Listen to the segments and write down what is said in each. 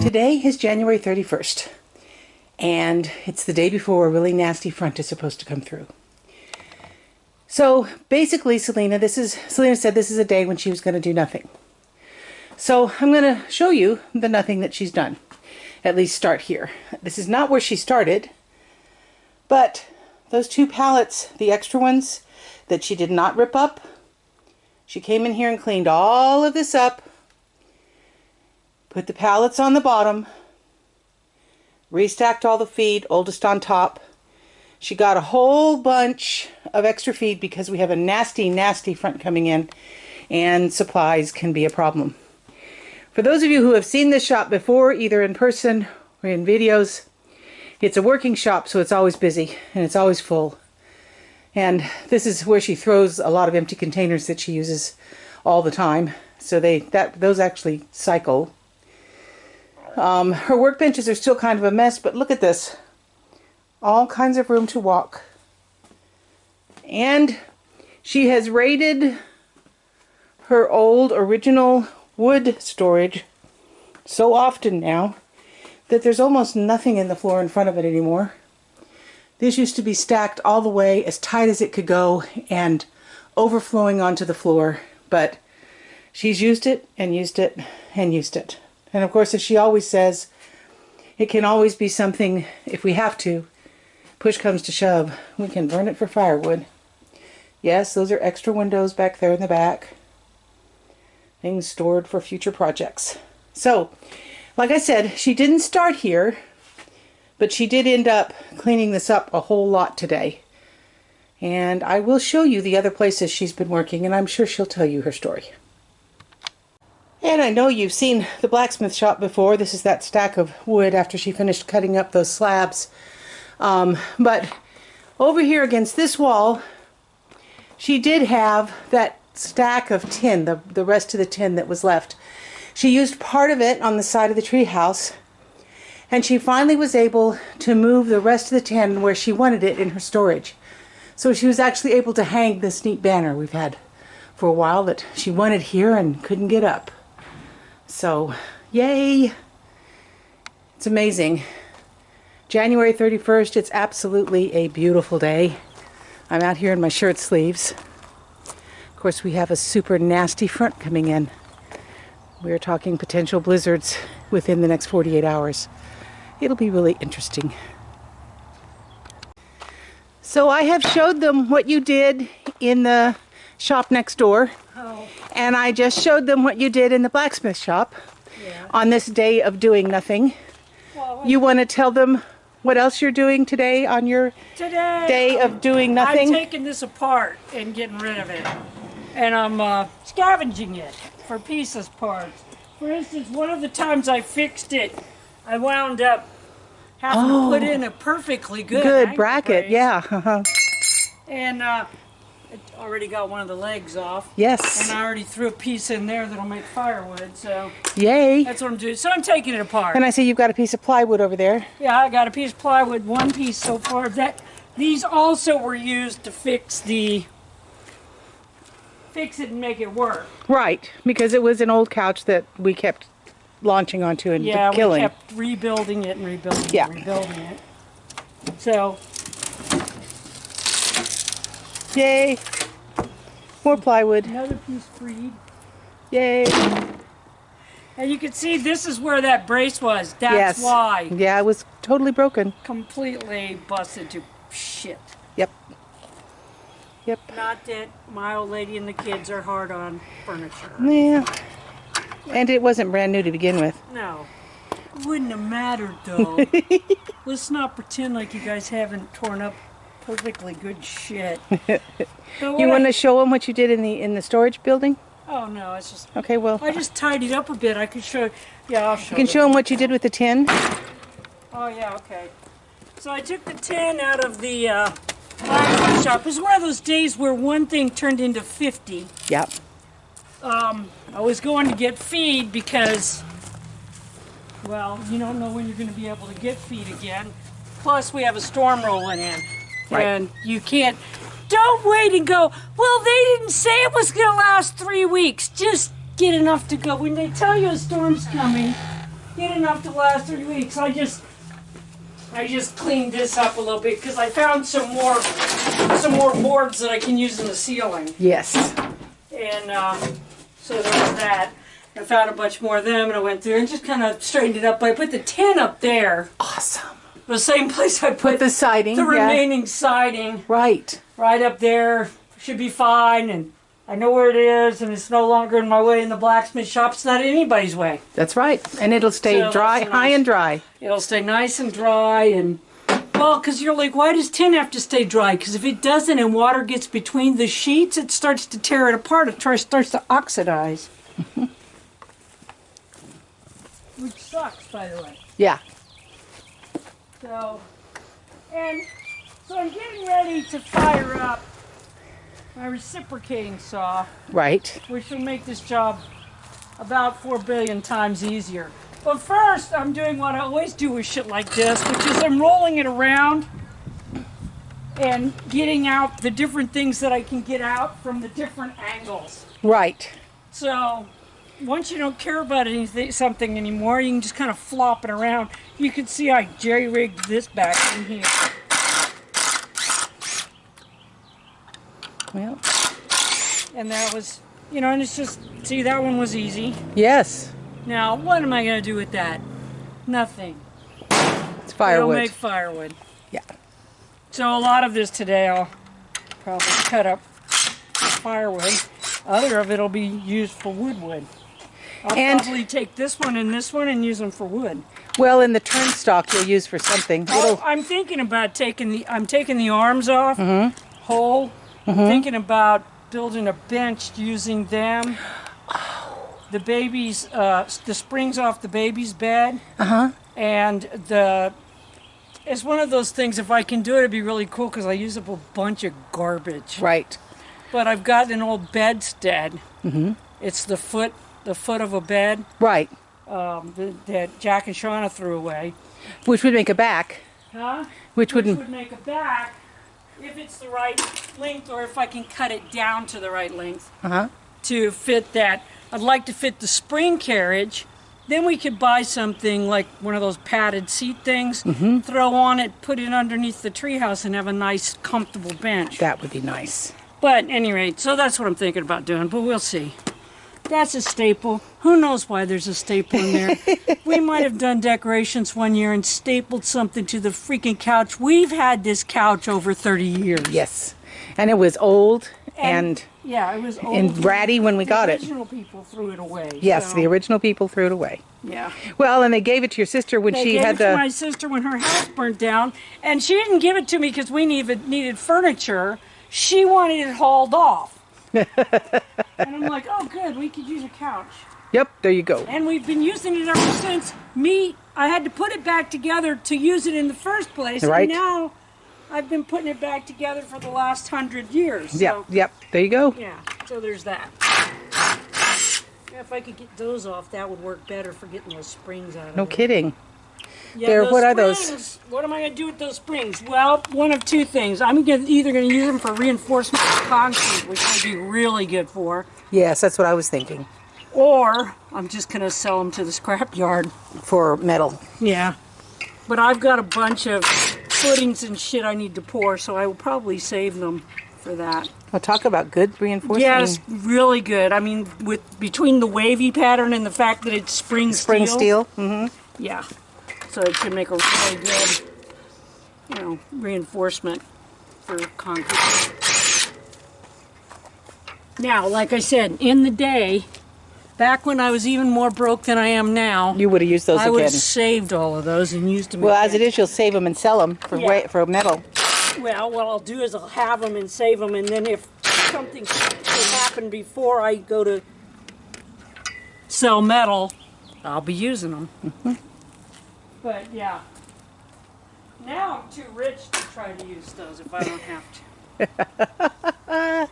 Today is January 31st, and it's the day before a really nasty front is supposed to come through. So basically, Selina said this is a day when she was going to do nothing. So I'm going to show you the nothing that she's done. At least start here. This is not where she started, but those two pallets, the extra ones that she did not rip up, she came in here and cleaned all of this up. Put the pallets on the bottom, restacked all the feed, oldest on top. She got a whole bunch of extra feed because we have a nasty, nasty front coming in, and supplies can be a problem. For those of you who have seen this shop before, either in person or in videos, it's a working shop, so it's always busy and it's always full. And this is where she throws a lot of empty containers that she uses all the time. So those actually cycle. Her workbenches are still kind of a mess, but look at this. All kinds of room to walk. And she has raided her old original wood storage so often now that there's almost nothing in the floor in front of it anymore. This used to be stacked all the way as tight as it could go and overflowing onto the floor, but she's used it and used it and used it. And of course, as she always says, it can always be something, if we have to, push comes to shove, we can burn it for firewood. Yes, those are extra windows back there in the back. Things stored for future projects. So, like I said, she didn't start here, but she did end up cleaning this up a whole lot today. And I will show you the other places she's been working, and I'm sure she'll tell you her story. And I know you've seen the blacksmith shop before. This is that stack of wood after she finished cutting up those slabs. But over here against this wall, she did have that stack of tin, the rest of the tin that was left. She used part of it on the side of the tree house, and she finally was able to move the rest of the tin where she wanted it in her storage. So she was actually able to hang this neat banner we've had for a while that she wanted here and couldn't get up. So, yay! It's amazing. January 31st, it's absolutely a beautiful day. I'm out here in my shirt sleeves. Of course, we have a super nasty front coming in. We're talking potential blizzards within the next 48 hours. It'll be really interesting. So I have showed them what you did in the shop next door. Oh. And I just showed them what you did in the blacksmith shop on this day of doing nothing. Well, you want to tell them what else you're doing today on your day of doing nothing? I'm taking this apart and getting rid of it. And I'm scavenging it for pieces parts. For instance, one of the times I fixed it, I wound up having to put in a perfectly good bracket, brace. Yeah. And it already got one of the legs off. Yes. And I already threw a piece in there that'll make firewood, so yay. That's what I'm doing. So I'm taking it apart. And I see you've got a piece of plywood over there. Yeah, I got a piece of plywood, one piece so far. These also were used to fix it and make it work. Right, because it was an old couch that we kept launching onto and killing. Yeah, we kept rebuilding it and rebuilding it and rebuilding it. So, yay! More plywood. Another piece freed. Yay! And you can see this is where that brace was. That's why. Yeah, it was totally broken. Completely busted to shit. Yep. Yep. Not that my old lady and the kids are hard on furniture. Yeah. And it wasn't brand new to begin with. No. It wouldn't have mattered though. Let's not pretend like you guys haven't torn up perfectly good shit. You want to show them what you did in the storage building? Oh no, it's just okay. Well, I just tidied up a bit. I could show. Yeah, I'll show. You can show them what you did with the tin. Oh yeah, okay. So I took the tin out of the blacksmith shop. It was one of those days where one thing turned into 50. Yep. I was going to get feed because, well, you don't know when you're going to be able to get feed again. Plus, we have a storm rolling in. Right. And you can't, don't wait and go, well, they didn't say it was going to last 3 weeks. Just get enough to go. When they tell you a storm's coming, get enough to last 3 weeks. I just cleaned this up a little bit because I found some more boards that I can use in the ceiling. Yes. And so there was that. I found a bunch more of them, and I went through and just kind of straightened it up. But I put the tin up there. Awesome. The same place I put the siding. the remaining siding. Right. Right up there. Should be fine, and I know where it is, and it's no longer in my way in the blacksmith shop. It's not in anybody's way. That's right. And it'll stay So dry, that's high nice. and dry. It'll stay nice and dry, and well, because you're like, why does tin have to stay dry? Because if it doesn't and water gets between the sheets, it starts to tear it apart. It starts to oxidize. Which sucks, by the way. Yeah. So I'm getting ready to fire up my reciprocating saw, Right. which will make this job about 4 billion times easier. But first, I'm doing what I always do with shit like this, which is I'm rolling it around and getting out the different things that I can get out from the different angles. Right. So once you don't care about something anymore, you can just kind of flop it around. You can see I jerry-rigged this back in here. Well, And that was, and it's just, see, that one was easy. yes. Now, what am I going to do with that? Nothing. It's It'll firewood. make firewood. Yeah. So a lot of this today I'll probably cut up firewood. Other of it will be used for wood. I'll And- probably take this one and use them for wood. Well, in the turnstock you'll use for something. Oh, I'm thinking about taking the arms off, whole. I'm thinking about building a bench using them. The baby's, the springs off the baby's bed. And it's one of those things, if I can do it, it'd be really cool because I use up a bunch of garbage. Right. But I've got an old bedstead. It's the foot of a bed Right. that Jack and Shauna threw away. Which would make a back. Huh? Which Which wouldn't. would make a back if it's the right length, or if I can cut it down to the right length to fit that. I'd like to fit the spring carriage. Then we could buy something like one of those padded seat things, throw on it, put it underneath the treehouse, and have a nice, comfortable bench. That would be nice. But at any rate, so that's what I'm thinking about doing, but we'll see. That's a staple. Who knows why there's a staple in there? We might have done decorations one year and stapled something to the freaking couch. We've had this couch over 30 years. Yes. And it was old and yeah, it was old. and ratty when we got The it. original people threw it away. Yes, so, the original people threw it away. Yeah. Well, and they gave it to your sister when They she gave had it to the. my sister when her house burnt down, and she didn't give it to me because we needed furniture. She wanted it hauled off. And I'm like, oh good, we could use a couch. Yep, there you go. And we've been using it ever since. I had to put it back together to use it in the first place. Right. And now I've been putting it back together for the last 100 years. So, Yep, there you go. yeah, so there's that. Yeah, if I could get those off, that would work better for getting those springs out of No it. kidding. Yeah, There, those what are those? springs, what am I going to do with those springs? Well, one of two things. I'm either going to use them for reinforcement of concrete, which would be really good for, Yes, that's what I was thinking. or I'm just going to sell them to the scrap yard. For metal. Yeah. But I've got a bunch of footings and shit I need to pour, so I will probably save them for that. Well, talk about good reinforcement. Yes, really good. I mean, between the wavy pattern and the fact that it's spring steel. Mm-hmm. Yeah. So it should make a really good, reinforcement for concrete. Now, like I said, in the day, back when I was even more broke than I am now, You would have used those I would again. have saved all of those and used them. Well, as it again. is, you'll save them and sell them for Yeah. for metal. Well, what I'll do is I'll have them and save them, and then if something should happen before I go to sell metal, I'll be using them. But yeah, now I'm too rich to try to use those if I don't have to.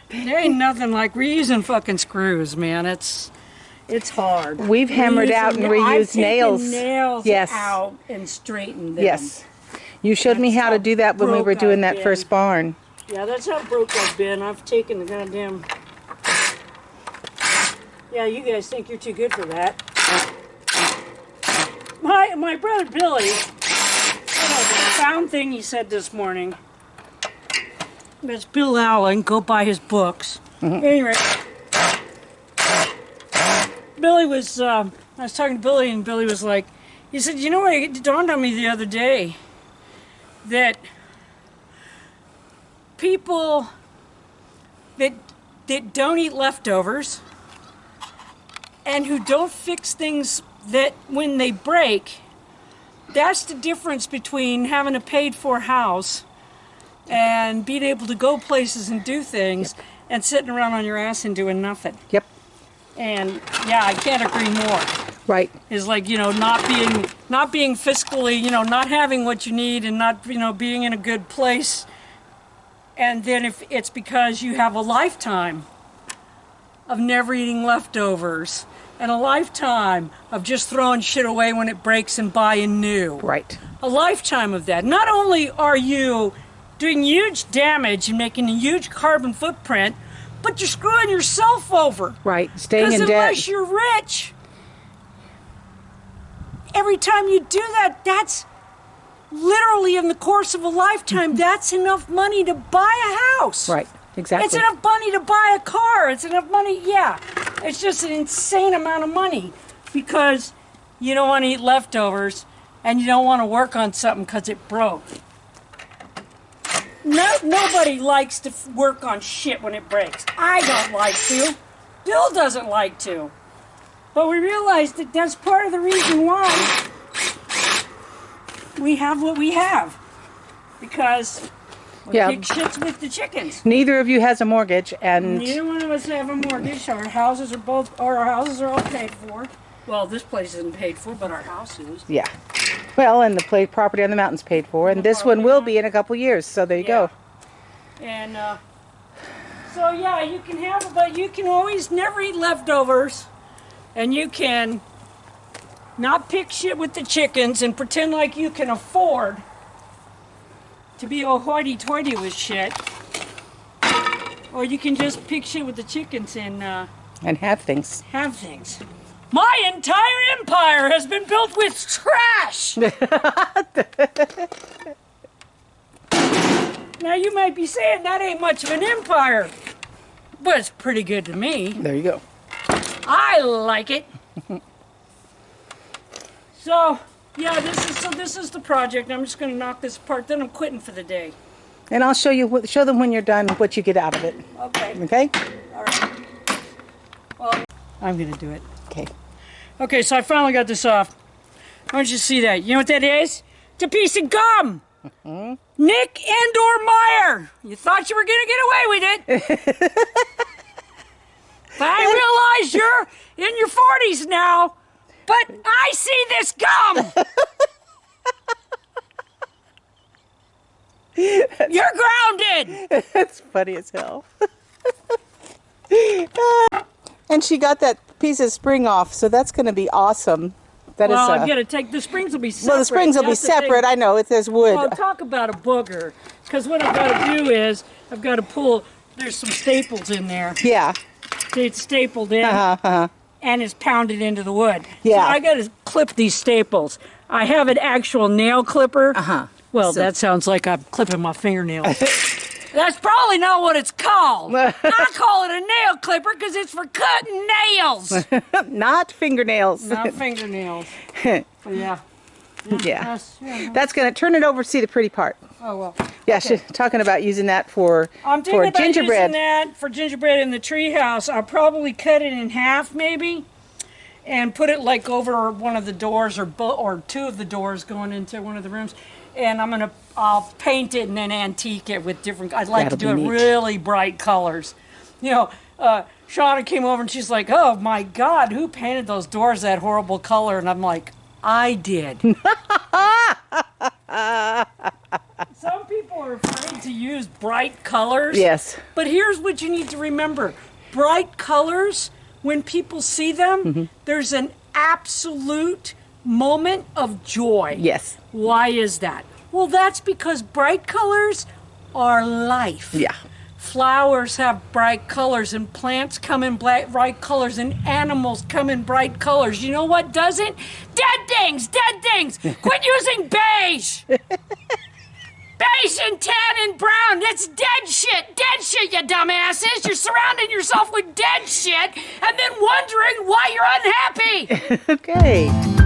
There ain't nothing like reusing fucking screws, man. It's hard. We've hammered out and reused nails. Nails Yes. out and straightened them. Yes. You showed me That's how to how do that when we were broke doing I've that first barn. Yeah, that's how broke I've been. I've taken the goddamn... Yeah, you guys think you're too good for that. my brother Billy, the profound thing he said this morning. That's Bill Allen. Go buy his books. Anyway, Billy was. I was talking to Billy, and Billy was like, he said, "You know what? It dawned on me the other day that people that don't eat leftovers and who don't fix things that when they break, that's the difference between having a paid-for house and being able to go places and do things and sitting around on your ass and doing nothing." Yep. And yeah, I can't agree more. Right. Is like, not being fiscally, not having what you need and not, being in a good place. And then if it's because you have a lifetime of never eating leftovers and a lifetime of just throwing shit away when it breaks and buying new. Right. A lifetime of that. Not only are you doing huge damage and making a huge carbon footprint, but you're screwing yourself over. Right. Staying in debt. Because unless you're rich, every time you do that, that's literally in the course of a lifetime, that's enough money to buy a house. Right. Exactly. It's enough money to buy a car. It's enough money, yeah. It's just an insane amount of money because you don't want to eat leftovers and you don't want to work on something because it broke. Nobody likes to work on shit when it breaks. I don't like to. Bill doesn't like to. But we realized that that's part of the reason why we have what we have. Because we kick shits with the chickens. Neither of you has a mortgage, and neither one of us have a mortgage. Our houses are all paid for. Well, this place isn't paid for, but our house is. Yeah. Well, and the property on the mountain's paid for, and this one will be in a couple years, so there you go. And so yeah, you can have it, but you can always never eat leftovers, and you can not pick shit with the chickens and pretend like you can afford to be all hoity-toity with shit, or you can just pick shit with the chickens and have things. Have things. My entire empire has been built with trash! Now you might be saying that ain't much of an empire, but it's pretty good to me. There you go. I like it. So, yeah, this is the project. I'm just going to knock this apart, then I'm quitting for the day. And I'll show them when you're done what you get out of it. Okay. Okay? All right. Well, I'm going to do it. Okay. Okay, so I finally got this off. Why don't you see that? You know what that is? It's a piece of gum. Nick and Meyer. You thought you were going to get away with it. But I realize you're in your 40s now. But I see this gum. You're grounded. That's funny as hell. And she got that piece of spring off, so that's going to be awesome. Well, I'm going to take the springs will be separate. Well, the springs will be separate. I know. There's wood. Well, talk about a booger. Because what I've got to do is I've got to pull. There's some staples in there. Yeah. It's stapled in. And it's pounded into the wood. Yeah. So I got to clip these staples. I have an actual nail clipper. Well, that sounds like I'm clipping my fingernails. That's probably not what it's called. I call it a nail clipper because it's for cutting nails. Not fingernails. Not fingernails. But yeah. Yeah. That's going to turn it over to see the pretty part. Oh, well. Yeah, she's talking about using that for gingerbread. I'm thinking about using that for gingerbread in the treehouse. I'll probably cut it in half, maybe, and put it like over one of the doors or two of the doors going into one of the rooms. And I'll paint it and then antique it with different. I'd like to do it really bright colors. You know, Shauna came over and she's like, "Oh my God, who painted those doors that horrible color?" And I'm like, "I did." Some people are afraid to use bright colors. Yes. But here's what you need to remember: bright colors, when people see them, there's an absolute moment of joy. Yes. Why is that? Well, that's because bright colors are life. Yeah. Flowers have bright colors, and plants come in bright colors, and animals come in bright colors. You know what doesn't? Dead things! Dead things! Quit using beige! Beige and tan and brown, that's dead shit! Dead shit, you dumbasses! You're surrounding yourself with dead shit and then wondering why you're unhappy! Okay.